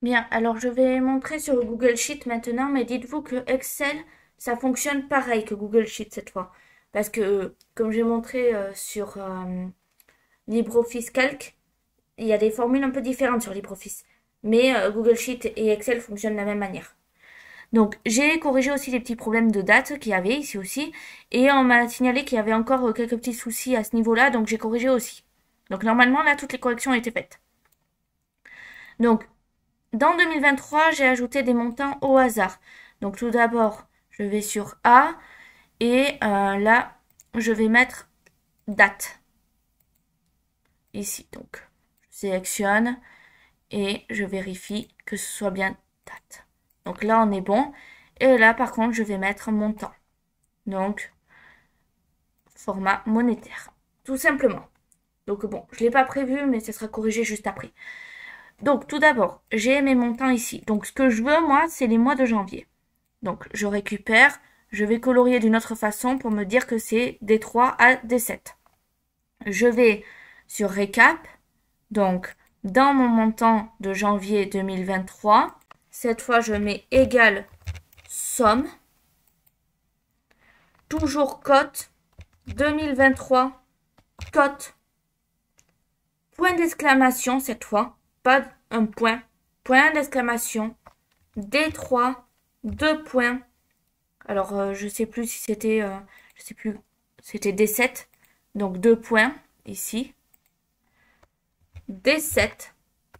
Bien, alors je vais montrer sur Google Sheet maintenant, mais dites-vous que Excel, ça fonctionne pareil que Google Sheet cette fois. Parce que, comme j'ai montré sur LibreOffice Calc, il y a des formules un peu différentes sur LibreOffice. Mais Google Sheet et Excel fonctionnent de la même manière. Donc, j'ai corrigé aussi les petits problèmes de date qu'il y avait ici aussi. Et on m'a signalé qu'il y avait encore quelques petits soucis à ce niveau-là, donc j'ai corrigé aussi. Donc, normalement, là, toutes les corrections ont été faites. Donc, dans 2023, j'ai ajouté des montants au hasard. Donc tout d'abord, je vais sur A et là, je vais mettre date. Ici, donc, je sélectionne et je vérifie que ce soit bien date. Donc là, on est bon. Et là, par contre, je vais mettre montant. Donc, format monétaire. Tout simplement. Donc bon, je ne l'ai pas prévu, mais ça sera corrigé juste après. Donc tout d'abord, j'ai mes montants ici. Donc ce que je veux, moi, c'est les mois de janvier. Donc je récupère, je vais colorier d'une autre façon pour me dire que c'est des 3 à des 7. Je vais sur récap, donc dans mon montant de janvier 2023, cette fois je mets égal somme, toujours cote 2023, cote, point d'exclamation cette fois, pas un point, point d'exclamation, D3, 2 points. Alors, je sais plus si c'était, je sais plus, c'était D7. Donc 2 points ici. D7,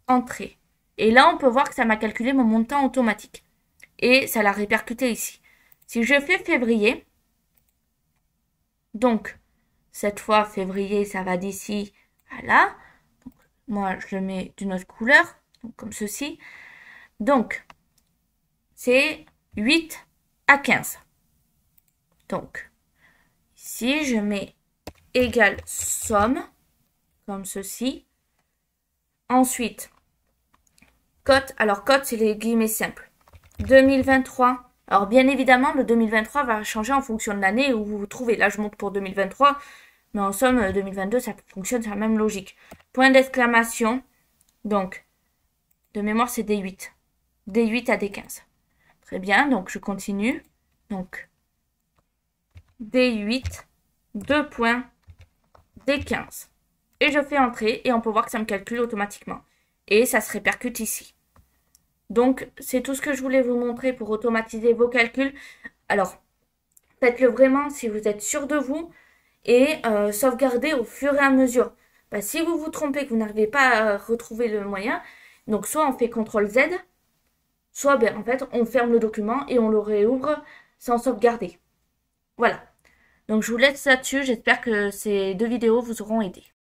entrée. Et là, on peut voir que ça m'a calculé mon montant automatique. Et ça l'a répercuté ici. Si je fais février, donc cette fois février, ça va d'ici à là. Donc, moi, je le mets d'une autre couleur, donc comme ceci. Donc, c'est 8 à 15. Donc, ici, je mets égal somme, comme ceci. Ensuite, cote. Alors, cote, c'est les guillemets simples. 2023. Alors, bien évidemment, le 2023 va changer en fonction de l'année où vous vous trouvez. Là, je monte pour 2023, mais en somme, 2022, ça fonctionne sur la même logique. Point d'exclamation. Donc, de mémoire, c'est D8. D8 à D15. Très bien, donc je continue. Donc, D8, 2 points, D15. Et je fais entrer et on peut voir que ça me calcule automatiquement. Et ça se répercute ici. Donc, c'est tout ce que je voulais vous montrer pour automatiser vos calculs. Alors, faites-le vraiment si vous êtes sûr de vous et sauvegardez au fur et à mesure. Bah, si vous vous trompez, que vous n'arrivez pas à retrouver le moyen, donc soit on fait CTRL-Z, soit ben, en fait on ferme le document et on le réouvre sans sauvegarder. Voilà. Donc je vous laisse là-dessus. J'espère que ces deux vidéos vous auront aidé.